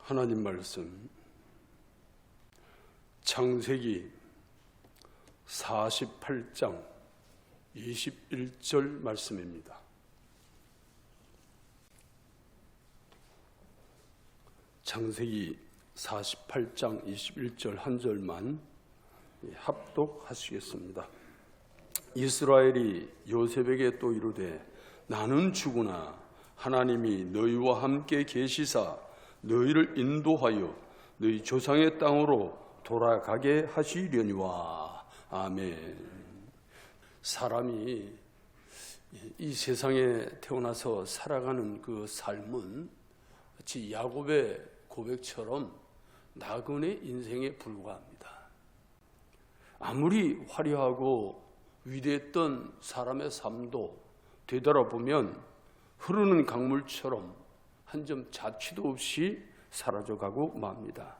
하나님 말씀 창세기 48장 21절 말씀입니다. 창세기 48장 21절 한 절만 합독하시겠습니다. 이스라엘이 요셉에게 또 이르되 나는 주구나 하나님이 너희와 함께 계시사 너희를 인도하여 너희 조상의 땅으로 돌아가게 하시려니와. 아멘. 사람이 이 세상에 태어나서 살아가는 그 삶은 마치 야곱의 고백처럼 나그네 인생에 불과합니다. 아무리 화려하고 위대했던 사람의 삶도 되돌아보면 흐르는 강물처럼 한 점 자취도 없이 사라져가고 맙니다.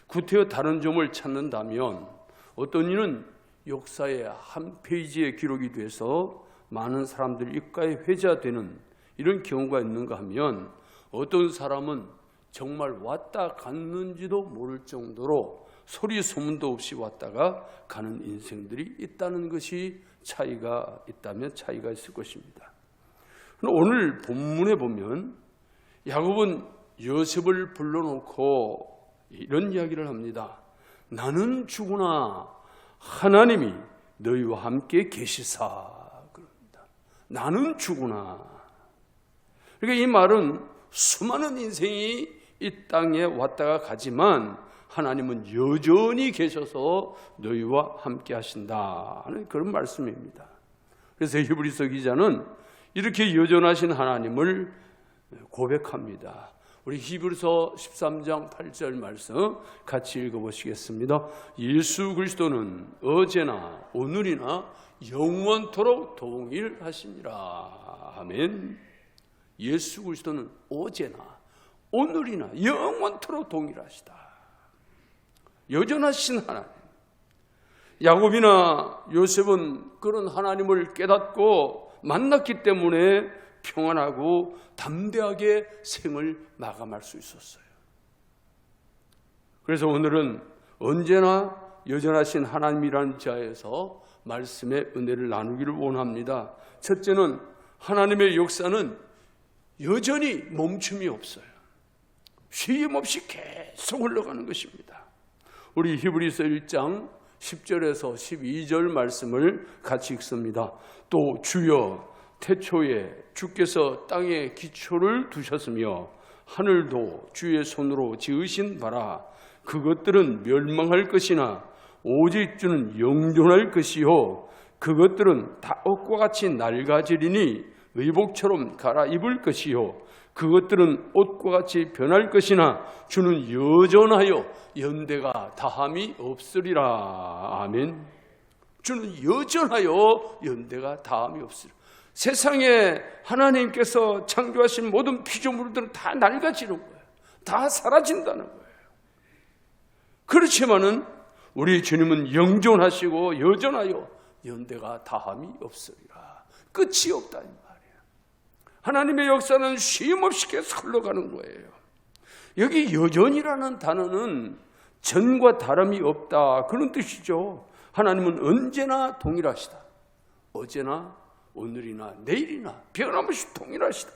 구태여 다른 점을 찾는다면 어떤 이는 역사의 한 페이지의 기록이 돼서 많은 사람들 입가에 회자되는 이런 경우가 있는가 하면 어떤 사람은 정말 왔다 갔는지도 모를 정도로 소리 소문도 없이 왔다가 가는 인생들이 있다는 것이 차이가 있다면 차이가 있을 것입니다. 오늘 본문에 보면 야곱은 요셉을 불러놓고 이런 이야기를 합니다. 나는 주구나 하나님이 너희와 함께 계시사. 그럽니다. 나는 주구나. 그러니까 이 말은 수많은 인생이 이 땅에 왔다가 가지만 하나님은 여전히 계셔서 너희와 함께 하신다 하는 그런 말씀입니다. 그래서 히브리서 기자는 이렇게 여전하신 하나님을 고백합니다. 우리 히브리서 13장 8절 말씀 같이 읽어보시겠습니다. 예수 그리스도는 어제나 오늘이나 영원토록 동일하시니라. 아멘. 예수 그리스도는 어제나 오늘이나 영원토록 동일하시다. 여전하신 하나님. 야곱이나 요셉은 그런 하나님을 깨닫고 만났기 때문에 평안하고 담대하게 생을 마감할 수 있었어요. 그래서 오늘은 언제나 여전하신 하나님이라는 자에서 말씀의 은혜를 나누기를 원합니다. 첫째는 하나님의 역사는 여전히 멈춤이 없어요. 쉼 없이 계속 흘러가는 것입니다. 우리 히브리서 1장 10절에서 12절 말씀을 같이 읽습니다. 또 주여 태초에 주께서 땅에 기초를 두셨으며 하늘도 주의 손으로 지으신 바라. 그것들은 멸망할 것이나 오직 주는 영존할 것이요 그것들은 다 옷과 같이 낡아지리니 의복처럼 갈아입을 것이요 그것들은 옷과 같이 변할 것이나 주는 여전하여 연대가 다함이 없으리라. 아멘. 주는 여전하여 연대가 다함이 없으리라. 세상에 하나님께서 창조하신 모든 피조물들은 다 낡아지는 거예요. 다 사라진다는 거예요. 그렇지만은 우리 주님은 영존하시고 여전하여 연대가 다함이 없으리라. 끝이 없다 이 말이에요. 하나님의 역사는 쉼 없이 계속 흘러가는 거예요. 여기 여전이라는 단어는 전과 다름이 없다 그런 뜻이죠. 하나님은 언제나 동일하시다. 어제나 오늘이나 내일이나 변함없이 동일하시다.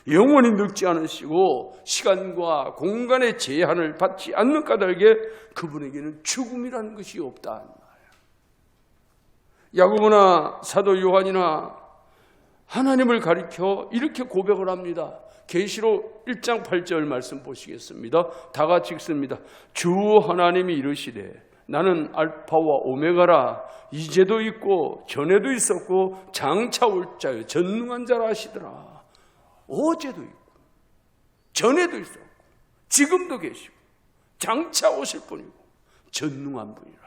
영원히 늙지 않으시고 시간과 공간의 제한을 받지 않는 까닭에 그분에게는 죽음이라는 것이 없다. 야고보나 사도 요한이나 하나님을 가리켜 이렇게 고백을 합니다. 계시록 1장 8절 말씀 보시겠습니다. 다 같이 읽습니다. 주 하나님이 이르시되 나는 알파와 오메가라. 이제도 있고 전에도 있었고 장차 올 자요 전능한 자라 하시더라. 어제도 있고 전에도 있었고 지금도 계시고 장차 오실 분이고 전능한 분이라.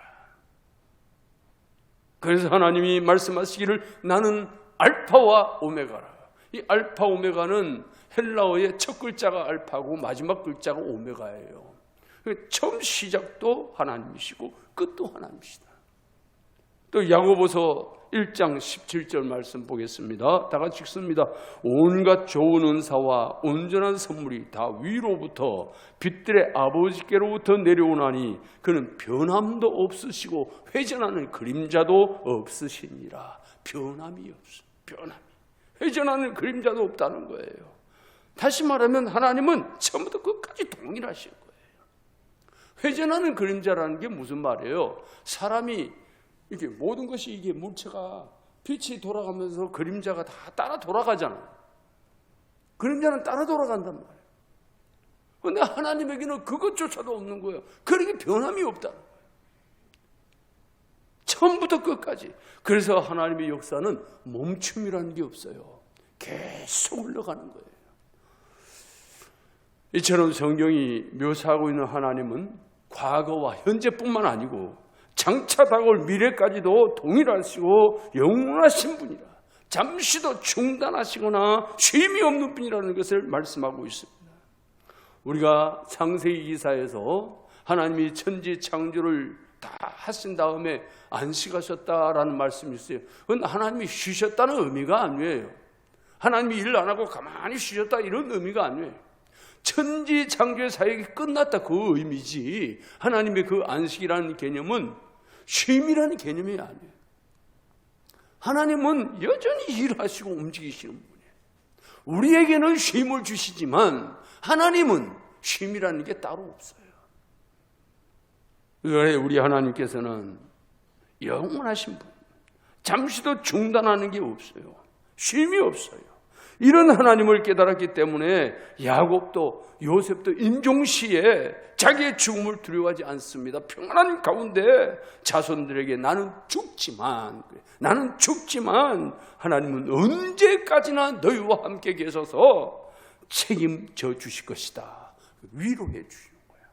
그래서 하나님이 말씀하시기를 나는 알파와 오메가라. 이 알파 오메가는 헬라어의 첫 글자가 알파고 마지막 글자가 오메가예요. 처음 시작도 하나님이시고 끝도 하나님이시다. 또 야고보서 1장 17절 말씀 보겠습니다. 다 같이 읽습니다. 온갖 좋은 은사와 온전한 선물이 다 위로부터 빛들의 아버지께로부터 내려오나니 그는 변함도 없으시고 회전하는 그림자도 없으시니라. 변함이 없어. 변함이. 회전하는 그림자도 없다는 거예요. 다시 말하면 하나님은 처음부터 끝까지 동일하신 거예요. 회전하는 그림자라는 게 무슨 말이에요? 사람이 이게 모든 것이 이게 물체가 빛이 돌아가면서 그림자가 다 따라 돌아가잖아요. 그림자는 따라 돌아간단 말이에요. 그런데 하나님에게는 그것조차도 없는 거예요. 그러니까 변함이 없다는 거예요. 처음부터 끝까지. 그래서 하나님의 역사는 멈춤이라는 게 없어요. 계속 흘러가는 거예요. 이처럼 성경이 묘사하고 있는 하나님은 과거와 현재뿐만 아니고 장차 다가올 미래까지도 동일하시고 영원하신 분이라, 잠시도 중단하시거나 쉼이 없는 분이라는 것을 말씀하고 있습니다. 우리가 창세기 기사에서 하나님이 천지 창조를 다 하신 다음에 안식하셨다라는 말씀이 있어요. 그건 하나님이 쉬셨다는 의미가 아니에요. 하나님이 일 안 하고 가만히 쉬셨다 이런 의미가 아니에요. 천지 창조의 사역이 끝났다 그 의미지, 하나님의 그 안식이라는 개념은 쉼이라는 개념이 아니에요. 하나님은 여전히 일하시고 움직이시는 분이에요. 우리에게는 쉼을 주시지만 하나님은 쉼이라는 게 따로 없어요. 그래 우리 하나님께서는 영원하신 분, 잠시도 중단하는 게 없어요. 쉼이 없어요. 이런 하나님을 깨달았기 때문에 야곱도 요셉도 임종시에 자기의 죽음을 두려워하지 않습니다. 평안한 가운데 자손들에게 나는 죽지만 하나님은 언제까지나 너희와 함께 계셔서 책임져 주실 것이다. 위로해 주시는 거예요.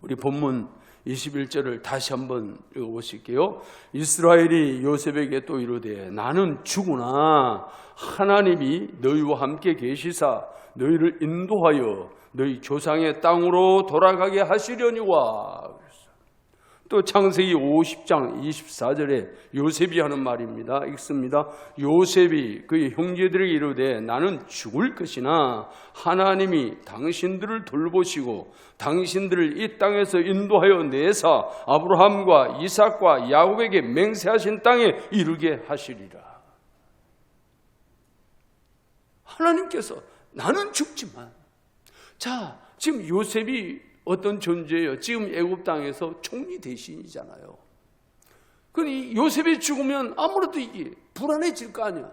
우리 본문 21절을 다시 한번 읽어보실게요. 이스라엘이 요셉에게 또 이르되 나는 죽으나 하나님이 너희와 함께 계시사 너희를 인도하여 너희 조상의 땅으로 돌아가게 하시려니와. 또 창세기 50장 24절에 요셉이 하는 말입니다. 읽습니다. 요셉이 그의 형제들에게 이르되 나는 죽을 것이나 하나님이 당신들을 돌보시고 당신들을 이 땅에서 인도하여 내사 아브라함과 이삭과 야곱에게 맹세하신 땅에 이르게 하시리라. 하나님께서 나는 죽지만, 자 지금 요셉이 어떤 존재예요? 지금 애굽 땅에서 총리 대신이잖아요. 그러니 요셉이 죽으면 아무래도 이게 불안해질 거 아니야.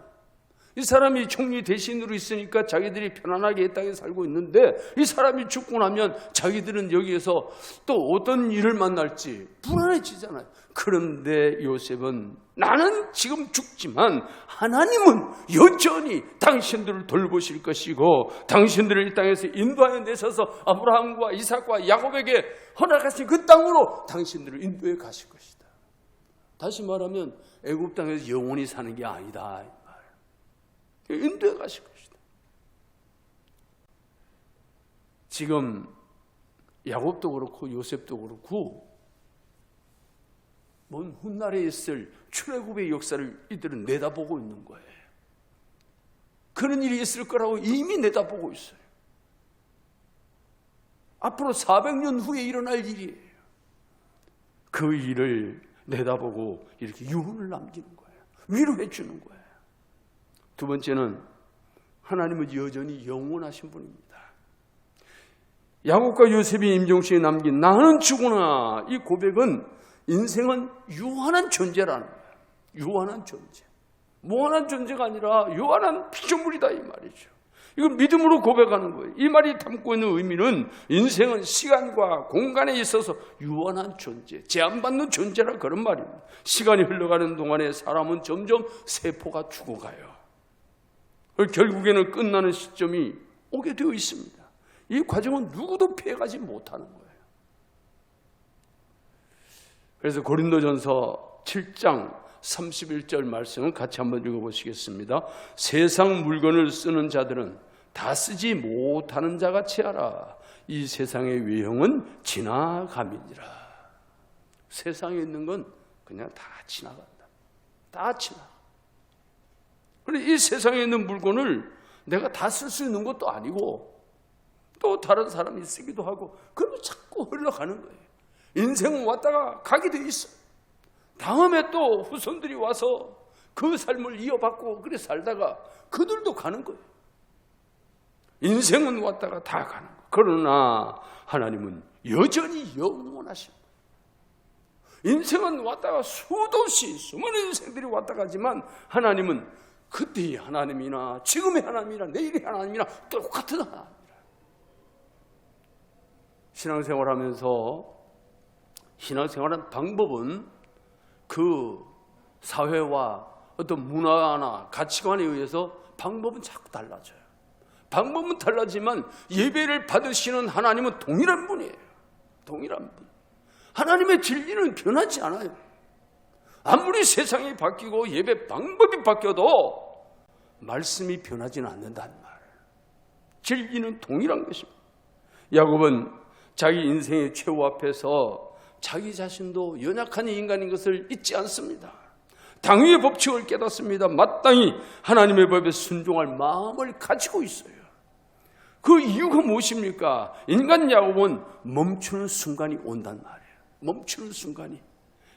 이 사람이 총리 대신으로 있으니까 자기들이 편안하게 이 땅에 살고 있는데 이 사람이 죽고 나면 자기들은 여기에서 또 어떤 일을 만날지 불안해지잖아요. 그런데 요셉은 나는 지금 죽지만 하나님은 여전히 당신들을 돌보실 것이고 당신들을 이 땅에서 인도하여 내셔서 아브라함과 이삭과 야곱에게 허락하신 그 땅으로 당신들을 인도해 가실 것이다. 다시 말하면 애굽 땅에서 영원히 사는 게 아니다. 인도해 가실 것이다. 지금 야곱도 그렇고 요셉도 그렇고 먼 훗날에 있을 출애굽의 역사를 이들은 내다보고 있는 거예요. 그런 일이 있을 거라고 이미 내다보고 있어요. 앞으로 400년 후에 일어날 일이에요. 그 일을 내다보고 이렇게 유언을 남기는 거예요. 위로해 주는 거예요. 두 번째는 하나님은 여전히 영원하신 분입니다. 야곱과 요셉이 임종시에 남긴 나는 죽으나, 이 고백은 인생은 유한한 존재라는 거예요. 유한한 존재. 무한한 존재가 아니라 유한한 피조물이다 이 말이죠. 이건 믿음으로 고백하는 거예요. 이 말이 담고 있는 의미는 인생은 시간과 공간에 있어서 유한한 존재, 제한받는 존재라 그런 말입니다. 시간이 흘러가는 동안에 사람은 점점 세포가 죽어가요. 결국에는 끝나는 시점이 오게 되어 있습니다. 이 과정은 누구도 피해가지 못하는 거예요. 그래서 고린도전서 7장 31절 말씀을 같이 한번 읽어보시겠습니다. 세상 물건을 쓰는 자들은 다 쓰지 못하는 자같이 하라. 이 세상의 외형은 지나감이니라. 세상에 있는 건 그냥 다 지나간다. 다 지나가. 그런데 이 세상에 있는 물건을 내가 다 쓸 수 있는 것도 아니고 또 다른 사람이 쓰기도 하고 그러면 자꾸 흘러가는 거예요. 인생은 왔다가 가게 돼 있어. 다음에 또 후손들이 와서 그 삶을 이어받고 그래 살다가 그들도 가는 거예요. 인생은 왔다가 다 가는 거예요. 그러나 하나님은 여전히 영원하십니다. 인생은 왔다가 수도 없이 수많은 인생들이 왔다 가지만 하나님은 그때의 하나님이나 지금의 하나님이나 내일의 하나님이나 똑같은 하나님이라. 신앙생활하면서 신앙생활하는 방법은 그 사회와 어떤 문화나 가치관에 의해서 방법은 자꾸 달라져요. 방법은 달라지만 예배를 받으시는 하나님은 동일한 분이에요. 동일한 분. 하나님의 진리는 변하지 않아요. 아무리 세상이 바뀌고 예배 방법이 바뀌어도 말씀이 변하지는 않는다는 말이에요. 진리는 동일한 것입니다. 야곱은 자기 인생의 최후 앞에서 자기 자신도 연약한 인간인 것을 잊지 않습니다. 당위의 법칙을 깨닫습니다. 마땅히 하나님의 법에 순종할 마음을 가지고 있어요. 그 이유가 무엇입니까? 인간 야곱은 멈추는 순간이 온단 말이에요. 멈추는 순간이.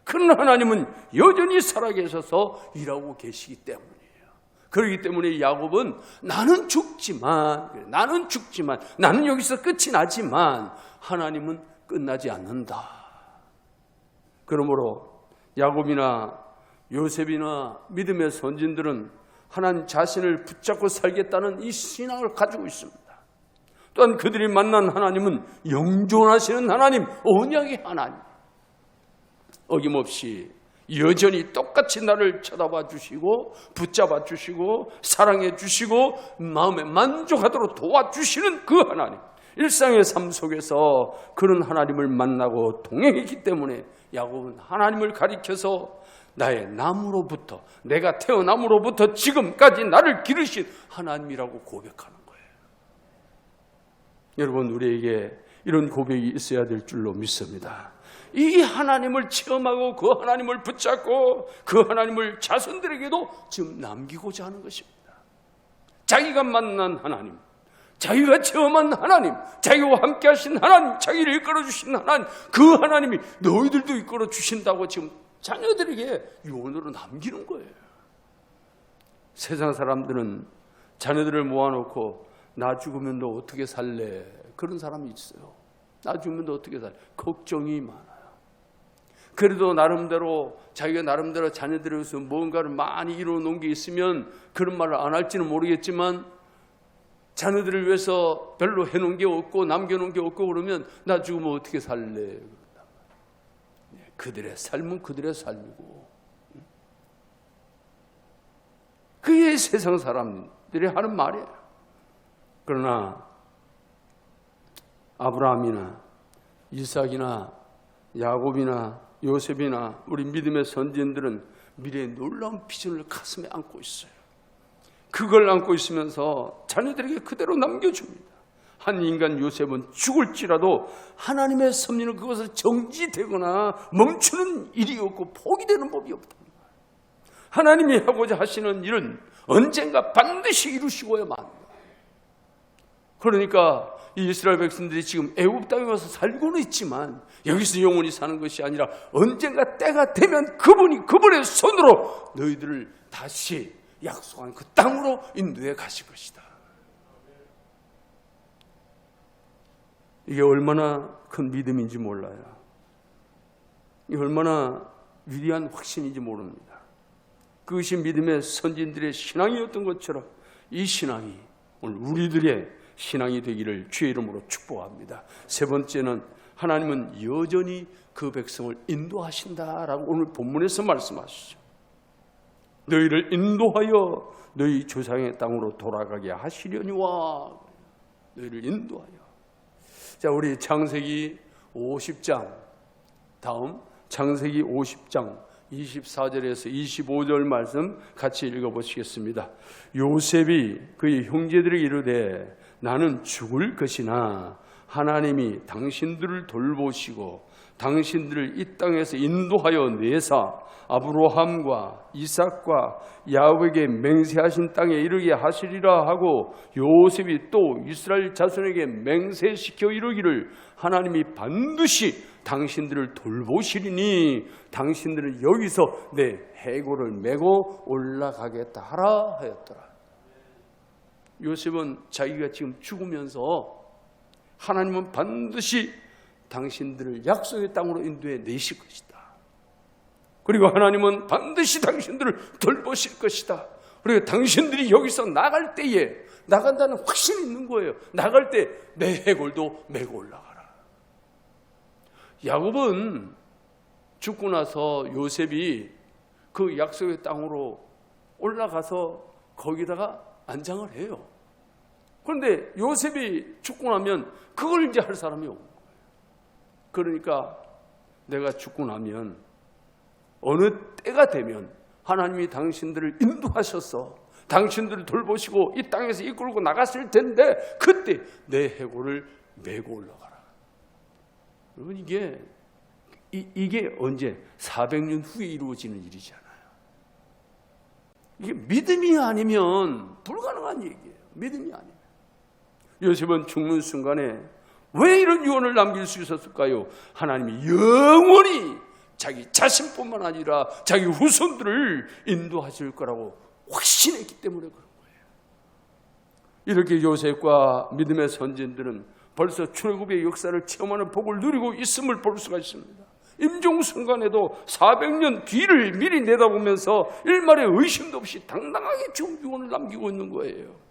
그러나 하나님은 여전히 살아계셔서 일하고 계시기 때문이에요. 그렇기 때문에 야곱은 나는 죽지만 나는 여기서 끝이 나지만 하나님은 끝나지 않는다. 그러므로 야곱이나 요셉이나 믿음의 선진들은 하나님 자신을 붙잡고 살겠다는 이 신앙을 가지고 있습니다. 또한 그들이 만난 하나님은 영존하시는 하나님, 언약의 하나님. 어김없이 여전히 똑같이 나를 쳐다봐 주시고 붙잡아 주시고 사랑해 주시고 마음에 만족하도록 도와주시는 그 하나님. 일상의 삶 속에서 그런 하나님을 만나고 동행했기 때문에 야곱은 하나님을 가리켜서 나의 나무로부터, 내가 태어남으로부터 지금까지 나를 기르신 하나님이라고 고백하는 거예요. 여러분, 우리에게 이런 고백이 있어야 될 줄로 믿습니다. 이 하나님을 체험하고 그 하나님을 붙잡고 그 하나님을 자손들에게도 지금 남기고자 하는 것입니다. 자기가 만난 하나님, 자기가 체험한 하나님, 자기와 함께 하신 하나님, 자기를 이끌어 주신 하나님, 그 하나님이 너희들도 이끌어 주신다고 지금 자녀들에게 유언으로 남기는 거예요. 세상 사람들은 자녀들을 모아놓고 나 죽으면 너 어떻게 살래? 그런 사람이 있어요. 나 죽으면 너 어떻게 살래? 걱정이 많아요. 그래도 나름대로 자기가 나름대로 자녀들을 위해서 뭔가를 많이 이루어 놓은 게 있으면 그런 말을 안 할지는 모르겠지만 자녀들을 위해서 별로 해놓은 게 없고 남겨놓은 게 없고 그러면 나 죽으면 어떻게 살래? 그들의 삶은 그들의 삶이고 그게 세상 사람들이 하는 말이에요. 그러나 아브라함이나 이삭이나 야곱이나 요셉이나 우리 믿음의 선진들은 미래의 놀라운 비전을 가슴에 안고 있어요. 그걸 안고 있으면서 자녀들에게 그대로 남겨줍니다. 한 인간 요셉은 죽을지라도 하나님의 섭리는 그것을 정지되거나 멈추는 일이 없고 포기되는 법이 없다. 하나님이 하고자 하시는 일은 언젠가 반드시 이루시고야만 합니다. 그러니까 이 이스라엘 백성들이 지금 애굽 땅에 와서 살고는 있지만 여기서 영원히 사는 것이 아니라 언젠가 때가 되면 그분의 손으로 너희들을 다시 약속한 그 땅으로 인도해 가실 것이다. 이게 얼마나 큰 믿음인지 몰라요. 이게 얼마나 위대한 확신인지 모릅니다. 그것이 믿음의 선진들의 신앙이었던 것처럼 이 신앙이 오늘 우리들의 신앙이 되기를 주의 이름으로 축복합니다. 세 번째는 하나님은 여전히 그 백성을 인도하신다라고 오늘 본문에서 말씀하시죠. 너희를 인도하여 너희 조상의 땅으로 돌아가게 하시려니와. 너희를 인도하여. 자, 우리 창세기 50장 다음 창세기 50장 24절에서 25절 말씀 같이 읽어보시겠습니다. 요셉이 그의 형제들에게 이르되 나는 죽을 것이나 하나님이 당신들을 돌보시고 당신들을 이 땅에서 인도하여 내사 아브라함과 이삭과 야곱에게 맹세하신 땅에 이르게 하시리라 하고 요셉이 또 이스라엘 자손에게 맹세시켜 이르기를 하나님이 반드시 당신들을 돌보시리니 당신들은 여기서 내 해골을 메고 올라가겠다 하라 하였더라. 요셉은 자기가 지금 죽으면서 하나님은 반드시 당신들을 약속의 땅으로 인도해 내실 것이다. 그리고 하나님은 반드시 당신들을 돌보실 것이다. 그리고 당신들이 여기서 나갈 때에 나간다는 확신이 있는 거예요. 나갈 때 내 해골도 메고 올라가라. 야곱은 죽고 나서 요셉이 그 약속의 땅으로 올라가서 거기다가 안장을 해요. 그런데 요셉이 죽고 나면 그걸 이제 할 사람이 없는 거예요. 그러니까 내가 죽고 나면 어느 때가 되면 하나님이 당신들을 인도하셔서 당신들을 돌보시고 이 땅에서 이끌고 나갔을 텐데 그때 내 해골을 메고 올라가라. 여러분 이게 언제 400년 후에 이루어지는 일이잖아요. 이게 믿음이 아니면 불가능한 얘기예요. 믿음이 아니면. 요셉은 죽는 순간에 왜 이런 유언을 남길 수 있었을까요? 하나님이 영원히 자기 자신뿐만 아니라 자기 후손들을 인도하실 거라고 확신했기 때문에 그런 거예요. 이렇게 요셉과 믿음의 선진들은 벌써 출애굽의 역사를 체험하는 복을 누리고 있음을 볼 수가 있습니다. 임종 순간에도 400년 뒤를 미리 내다보면서 일말의 의심도 없이 당당하게 지금 유언을 남기고 있는 거예요.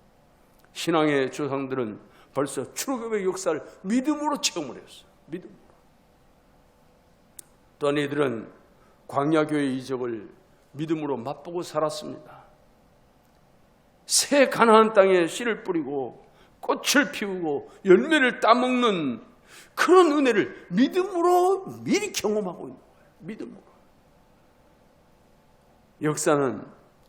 신앙의 조상들은 벌써 출애굽의 역사를 믿음으로 체험을 했어요. 믿음으로. 또한 이들은 광야교의 이적을 믿음으로 맛보고 살았습니다. 새 가나안 땅에 씨를 뿌리고 꽃을 피우고 열매를 따먹는 그런 은혜를 믿음으로 미리 경험하고 있는 거예요. 믿음으로. 역사는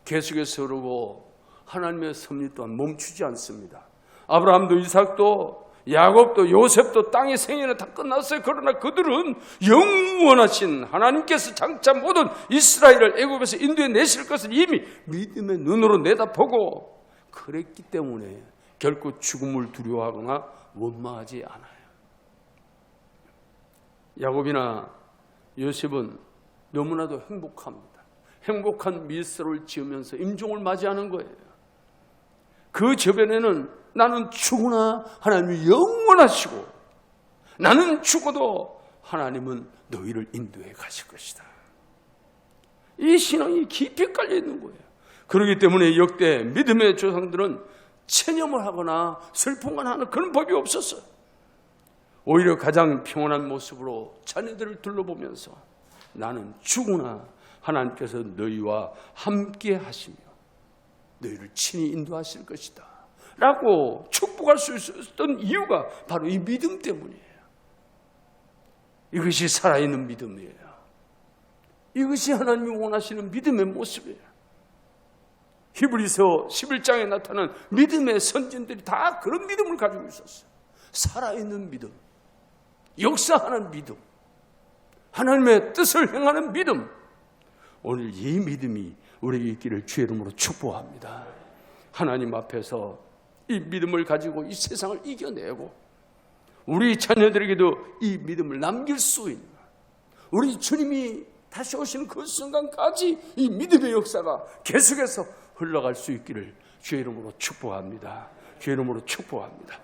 계속해서 흐르고 하나님의 섭리 또한 멈추지 않습니다. 아브라함도 이삭도 야곱도 요셉도 땅의 생애는 다 끝났어요. 그러나 그들은 영원하신 하나님께서 장차 모든 이스라엘을 애굽에서 인도해 내실 것을 이미 믿음의 눈으로 내다보고 그랬기 때문에 결코 죽음을 두려워하거나 원망하지 않아요. 야곱이나 요셉은 너무나도 행복합니다. 행복한 미소를 지으면서 임종을 맞이하는 거예요. 그 저변에는 나는 죽으나 하나님이 영원하시고 나는 죽어도 하나님은 너희를 인도해 가실 것이다. 이 신앙이 깊이 깔려 있는 거예요. 그렇기 때문에 역대 믿음의 조상들은 체념을 하거나 슬픔만 하는 그런 법이 없었어요. 오히려 가장 평온한 모습으로 자녀들을 둘러보면서 나는 죽으나 하나님께서 너희와 함께 하시며 너희를 친히 인도하실 것이다 라고 축복할 수 있었던 이유가 바로 이 믿음 때문이에요. 이것이 살아있는 믿음이에요. 이것이 하나님이 원하시는 믿음의 모습이에요. 히브리서 11장에 나타난 믿음의 선진들이 다 그런 믿음을 가지고 있었어요. 살아있는 믿음, 역사하는 믿음, 하나님의 뜻을 행하는 믿음. 오늘 이 믿음이 우리에게 있기를 주의 이름으로 축복합니다. 하나님 앞에서 이 믿음을 가지고 이 세상을 이겨내고 우리 자녀들에게도 이 믿음을 남길 수 있는, 우리 주님이 다시 오시는 그 순간까지 이 믿음의 역사가 계속해서 흘러갈 수 있기를 주의 이름으로 축복합니다. 주의 이름으로 축복합니다.